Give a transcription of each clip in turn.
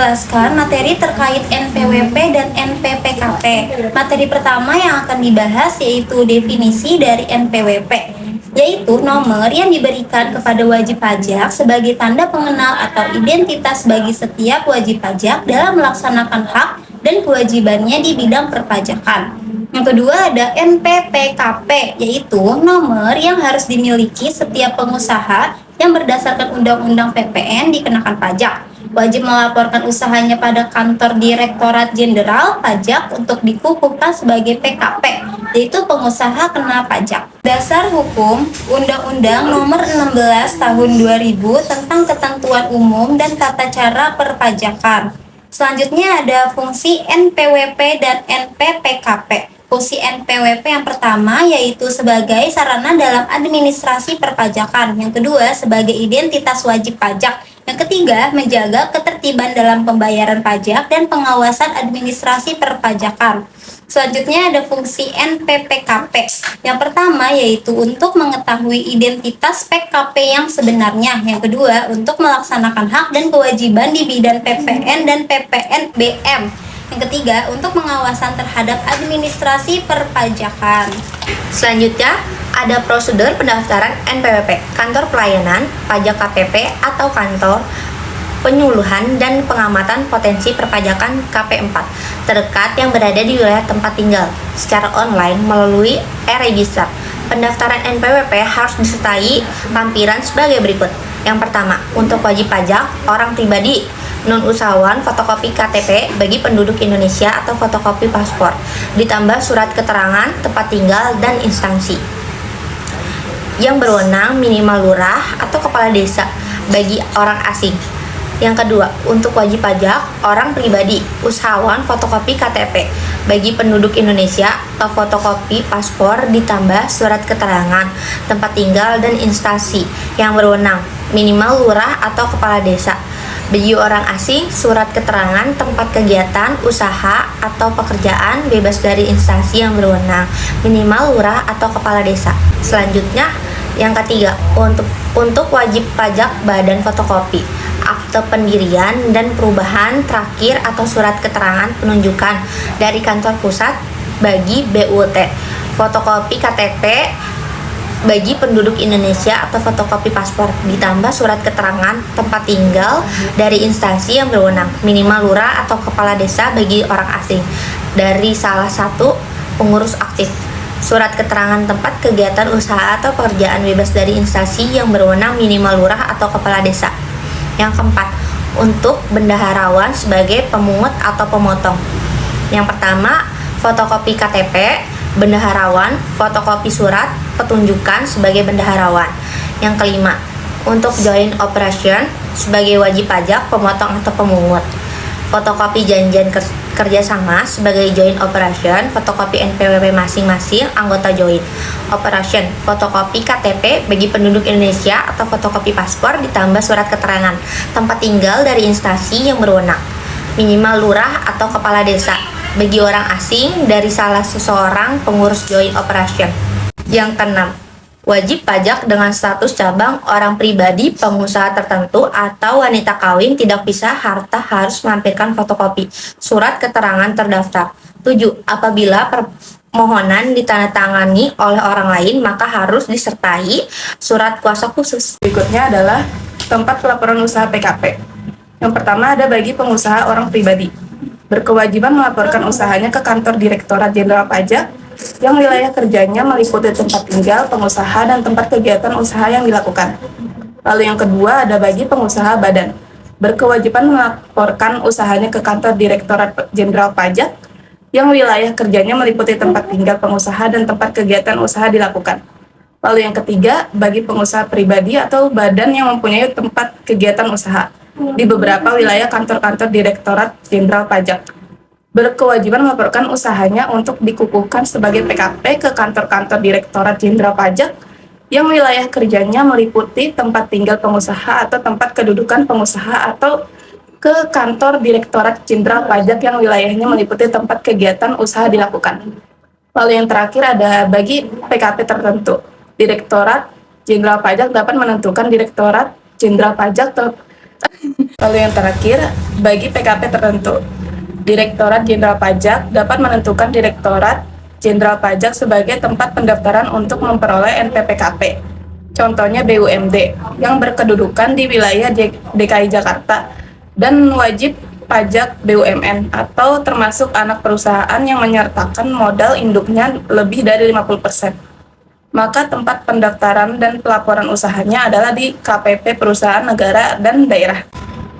menjelaskan materi terkait NPWP dan NPPKP. Materi pertama yang akan dibahas yaitu definisi dari NPWP, yaitu nomor yang diberikan kepada wajib pajak sebagai tanda pengenal atau identitas bagi setiap wajib pajak dalam melaksanakan hak dan kewajibannya di bidang perpajakan. Yang kedua ada NPPKP, yaitu nomor yang harus dimiliki setiap pengusaha yang berdasarkan Undang-Undang PPN dikenakan pajak. Wajib melaporkan usahanya pada kantor Direktorat Jenderal Pajak untuk dikukuhkan sebagai PKP, yaitu pengusaha kena pajak. Dasar hukum Undang-Undang Nomor 16 Tahun 2000 tentang ketentuan umum dan tata cara perpajakan. Selanjutnya ada fungsi NPWP dan NPPKP. Fungsi NPWP yang pertama yaitu sebagai sarana dalam administrasi perpajakan. Yang kedua sebagai identitas wajib pajak. Yang ketiga menjaga ketertiban dalam pembayaran pajak dan pengawasan administrasi perpajakan. Selanjutnya ada fungsi NPPKP. Yang pertama yaitu untuk mengetahui identitas PKP yang sebenarnya. Yang kedua untuk melaksanakan hak dan kewajiban di bidang PPN dan PPNBM. Yang ketiga, untuk pengawasan terhadap administrasi perpajakan. Selanjutnya, ada prosedur pendaftaran NPWP, kantor pelayanan, pajak KPP atau kantor penyuluhan dan pengamatan potensi perpajakan KP4 terdekat yang berada di wilayah tempat tinggal secara online melalui e-register. Pendaftaran NPWP harus disertai lampiran sebagai berikut. Yang pertama, untuk wajib pajak orang pribadi, non-usahawan fotokopi KTP bagi penduduk Indonesia atau fotokopi paspor, ditambah surat keterangan tempat tinggal dan instansi. Yang berwenang minimal lurah atau kepala desa bagi orang asing. Yang kedua, untuk wajib pajak orang pribadi, usahawan fotokopi KTP bagi penduduk Indonesia atau fotokopi paspor ditambah surat keterangan tempat tinggal dan instansi yang berwenang minimal lurah atau kepala desa. Bagi orang asing, surat keterangan tempat kegiatan, usaha, atau pekerjaan bebas dari instansi yang berwenang, minimal lurah atau kepala desa. Selanjutnya, yang ketiga, untuk wajib pajak badan fotokopi, akte pendirian dan perubahan terakhir atau surat keterangan penunjukan dari kantor pusat bagi BUT, fotokopi KTP bagi penduduk Indonesia atau fotokopi paspor, ditambah surat keterangan tempat tinggal dari instansi yang berwenang, minimal lurah atau kepala desa bagi orang asing dari salah satu pengurus aktif. Surat keterangan tempat kegiatan usaha atau pekerjaan bebas dari instansi yang berwenang, minimal lurah atau kepala desa. Yang keempat, untuk bendaharawan sebagai pemungut atau pemotong. Yang pertama, fotokopi KTP, bendaharawan, fotokopi surat petunjukan sebagai bendaharawan. Yang kelima, untuk joint operation sebagai wajib pajak, pemotong atau pemungut. Fotokopi janjian kerjasama sebagai joint operation, fotokopi NPWP masing-masing anggota joint operation, fotokopi KTP bagi penduduk Indonesia atau fotokopi paspor ditambah surat keterangan tempat tinggal dari instansi yang berwenang, minimal lurah atau kepala desa bagi orang asing dari salah seseorang pengurus joint operation. Yang keenam, wajib pajak dengan status cabang orang pribadi, pengusaha tertentu, atau wanita kawin tidak bisa harta harus melampirkan fotokopi surat keterangan terdaftar. 7. Apabila permohonan ditandatangani oleh orang lain, maka harus disertai surat kuasa khusus. Berikutnya adalah tempat pelaporan usaha PKP. Yang pertama ada bagi pengusaha orang pribadi, berkewajiban melaporkan usahanya ke kantor Direktorat Jenderal Pajak yang wilayah kerjanya meliputi tempat tinggal pengusaha dan tempat kegiatan usaha yang dilakukan. Lalu yang kedua ada bagi pengusaha badan, berkewajiban melaporkan usahanya ke kantor Direktorat Jenderal Pajak yang wilayah kerjanya meliputi tempat tinggal pengusaha dan tempat kegiatan usaha dilakukan. Lalu yang ketiga bagi pengusaha pribadi atau badan yang mempunyai tempat kegiatan usaha di beberapa wilayah kantor-kantor Direktorat Jenderal Pajak, berkewajiban melaporkan usahanya untuk dikukuhkan sebagai PKP ke kantor-kantor Direktorat Jenderal Pajak yang wilayah kerjanya meliputi tempat tinggal pengusaha atau tempat kedudukan pengusaha atau ke kantor Direktorat Jenderal Pajak yang wilayahnya meliputi tempat kegiatan usaha dilakukan. Lalu yang terakhir ada bagi PKP tertentu. Direktorat Jenderal Pajak dapat menentukan Direktorat Jenderal Pajak Lalu yang terakhir, bagi PKP tertentu, Direktorat Jenderal Pajak dapat menentukan Direktorat Jenderal Pajak sebagai tempat pendaftaran untuk memperoleh NPPKP. Contohnya BUMD yang berkedudukan di wilayah DKI Jakarta dan wajib pajak BUMN atau termasuk anak perusahaan yang menyertakan modal induknya lebih dari 50%. Maka tempat pendaftaran dan pelaporan usahanya adalah di KPP perusahaan negara dan daerah.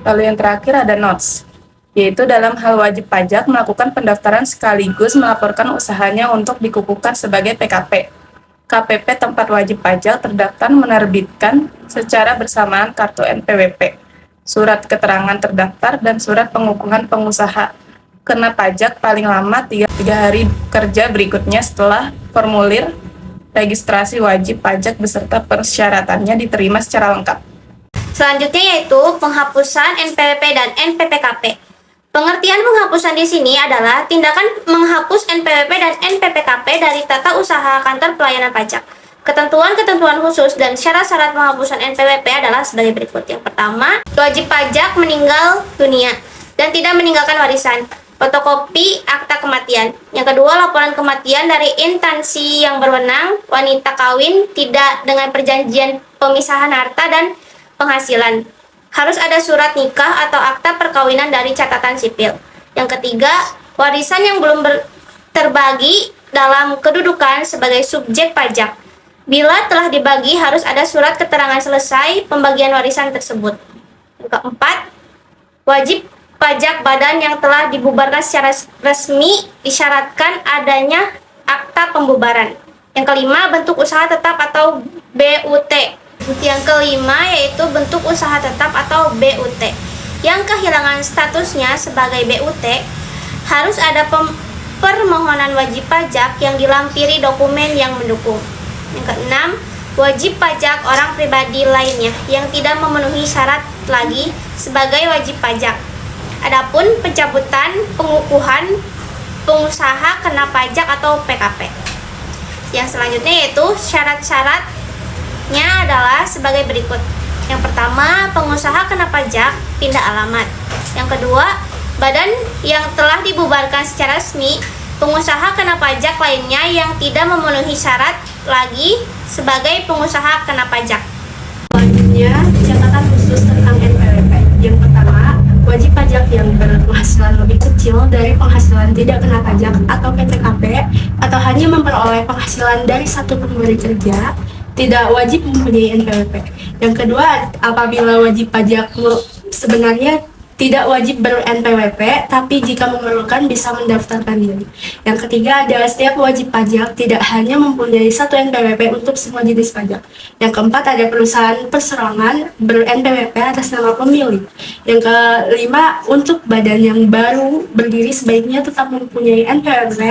Lalu yang terakhir ada notes, yaitu dalam hal wajib pajak melakukan pendaftaran sekaligus melaporkan usahanya untuk dikukuhkan sebagai PKP. KPP tempat wajib pajak terdaftar menerbitkan secara bersamaan kartu NPWP, surat keterangan terdaftar, dan surat pengukuhan pengusaha kena pajak paling lama 3 hari kerja berikutnya setelah formulir registrasi wajib pajak beserta persyaratannya diterima secara lengkap. Selanjutnya yaitu penghapusan NPWP dan NPPKP. Pengertian penghapusan di sini adalah tindakan menghapus NPWP dan NPPKP dari tata usaha kantor pelayanan pajak. Ketentuan-ketentuan khusus dan syarat-syarat penghapusan NPWP adalah sebagai berikut. Yang pertama, wajib pajak meninggal dunia dan tidak meninggalkan warisan. Fotokopi akta kematian. Yang kedua, laporan kematian dari instansi yang berwenang, wanita kawin, tidak dengan perjanjian pemisahan harta dan penghasilan. Harus ada surat nikah atau akta perkawinan dari catatan sipil. Yang ketiga, warisan yang belum terbagi dalam kedudukan sebagai subjek pajak. Bila telah dibagi, harus ada surat keterangan selesai pembagian warisan tersebut. Yang keempat, wajib pajak badan yang telah dibubarkan secara resmi disyaratkan adanya akta pembubaran. Yang kelima, bentuk usaha tetap atau BUT. Yang kelima yaitu bentuk usaha tetap atau BUT yang kehilangan statusnya sebagai BUT. Harus ada permohonan wajib pajak yang dilampiri dokumen yang mendukung. Yang keenam, wajib pajak orang pribadi lainnya yang tidak memenuhi syarat lagi sebagai wajib pajak. Adapun pencabutan pengukuhan pengusaha kena pajak atau PKP. Yang selanjutnya yaitu syarat-syaratnya adalah sebagai berikut. Yang pertama, pengusaha kena pajak pindah alamat. Yang kedua, badan yang telah dibubarkan secara resmi. Pengusaha kena pajak lainnya yang tidak memenuhi syarat lagi sebagai pengusaha kena pajak. Selanjutnya, catatan khusus tentang NPWP. Yang pertama, wajib pajak yang berpenghasilan lebih kecil dari penghasilan tidak kena pajak atau PTKP atau hanya memperoleh penghasilan dari satu pemberi kerja tidak wajib mempunyai NPWP. Yang kedua, apabila wajib pajak sebenarnya tidak wajib ber-NPWP, tapi jika memerlukan bisa mendaftarkan diri. Yang ketiga, adalah setiap wajib pajak tidak hanya mempunyai satu NPWP untuk semua jenis pajak. Yang keempat, ada perusahaan perseroan ber-NPWP atas nama pemilik. Yang kelima, untuk badan yang baru berdiri sebaiknya tetap mempunyai NPWP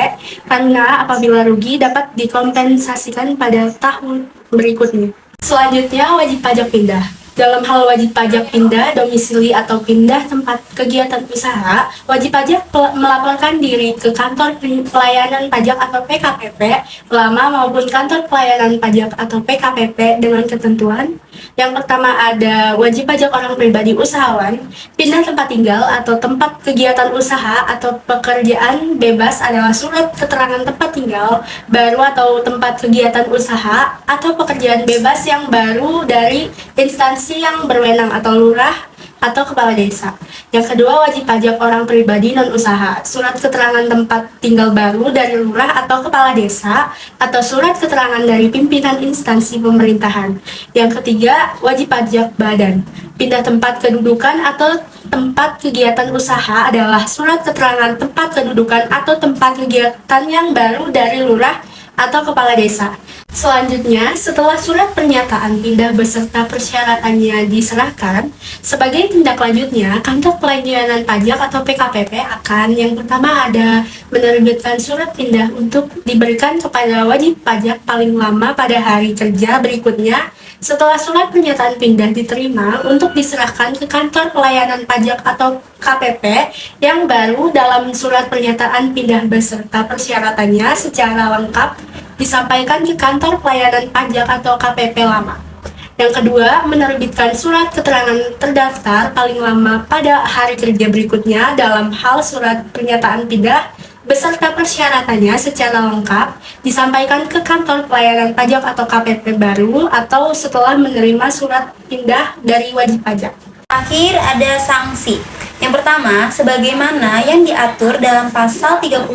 karena apabila rugi dapat dikompensasikan pada tahun berikutnya. Selanjutnya, wajib pajak pindah. Dalam hal wajib pajak pindah domisili atau pindah tempat kegiatan usaha, wajib pajak melaporkan diri ke kantor pelayanan pajak atau PKPP lama maupun kantor pelayanan pajak atau PKPP dengan ketentuan. Yang pertama ada wajib pajak orang pribadi usahawan, pindah tempat tinggal atau tempat kegiatan usaha atau pekerjaan bebas adalah surat keterangan tempat tinggal baru atau tempat kegiatan usaha atau pekerjaan bebas yang baru dari instansi yang berwenang atau lurah atau kepala desa. Yang kedua, wajib pajak orang pribadi non-usaha, surat keterangan tempat tinggal baru dari lurah atau kepala desa atau surat keterangan dari pimpinan instansi pemerintahan. Yang ketiga, wajib pajak badan, pindah tempat kedudukan atau tempat kegiatan usaha adalah surat keterangan tempat kedudukan atau tempat kegiatan yang baru dari lurah atau kepala desa. Selanjutnya, setelah surat pernyataan pindah beserta persyaratannya diserahkan, sebagai tindak lanjutnya, kantor pelayanan pajak atau PKPP akan yang pertama ada menerbitkan surat pindah untuk diberikan kepada wajib pajak paling lama pada hari kerja berikutnya setelah surat pernyataan pindah diterima untuk diserahkan ke kantor pelayanan pajak atau KPP yang baru dalam surat pernyataan pindah beserta persyaratannya secara lengkap disampaikan ke kantor pelayanan pajak atau KPP lama. Yang kedua, menerbitkan surat keterangan terdaftar paling lama pada hari kerja berikutnya dalam hal surat pernyataan pindah beserta persyaratannya secara lengkap disampaikan ke kantor pelayanan pajak atau KPP baru atau setelah menerima surat pindah dari wajib pajak. Akhir ada sanksi. Yang pertama, sebagaimana yang diatur dalam pasal 39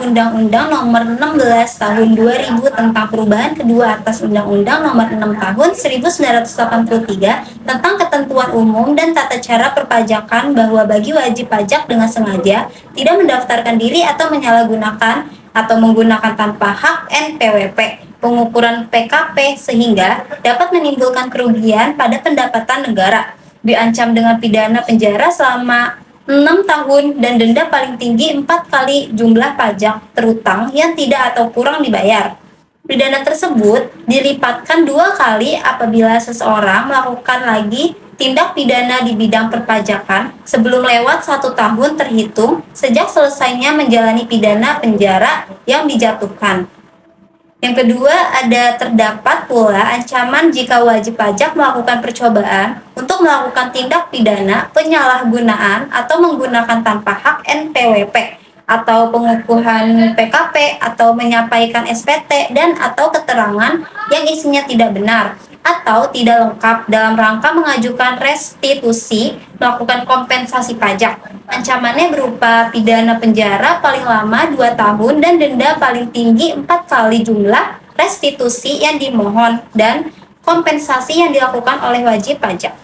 Undang-Undang Nomor 16 Tahun 2000 tentang perubahan kedua atas Undang-Undang Nomor 6 Tahun 1983 tentang ketentuan umum dan tata cara perpajakan bahwa bagi wajib pajak dengan sengaja tidak mendaftarkan diri atau menyalahgunakan atau menggunakan tanpa hak NPWP pengukuran PKP sehingga dapat menimbulkan kerugian pada pendapatan negara, diancam dengan pidana penjara selama 6 tahun dan denda paling tinggi 4 kali jumlah pajak terutang yang tidak atau kurang dibayar. Pidana tersebut dilipatkan 2 kali apabila seseorang melakukan lagi tindak pidana di bidang perpajakan sebelum lewat 1 tahun terhitung sejak selesainya menjalani pidana penjara yang dijatuhkan. Yang kedua, ada terdapat pula ancaman jika wajib pajak melakukan percobaan untuk melakukan tindak pidana penyalahgunaan atau menggunakan tanpa hak NPWP atau pengukuhan PKP atau menyampaikan SPT dan atau keterangan yang isinya tidak benar atau tidak lengkap dalam rangka mengajukan restitusi melakukan kompensasi pajak. Ancamannya berupa pidana penjara paling lama 2 tahun dan denda paling tinggi 4 kali jumlah restitusi yang dimohon dan kompensasi yang dilakukan oleh wajib pajak.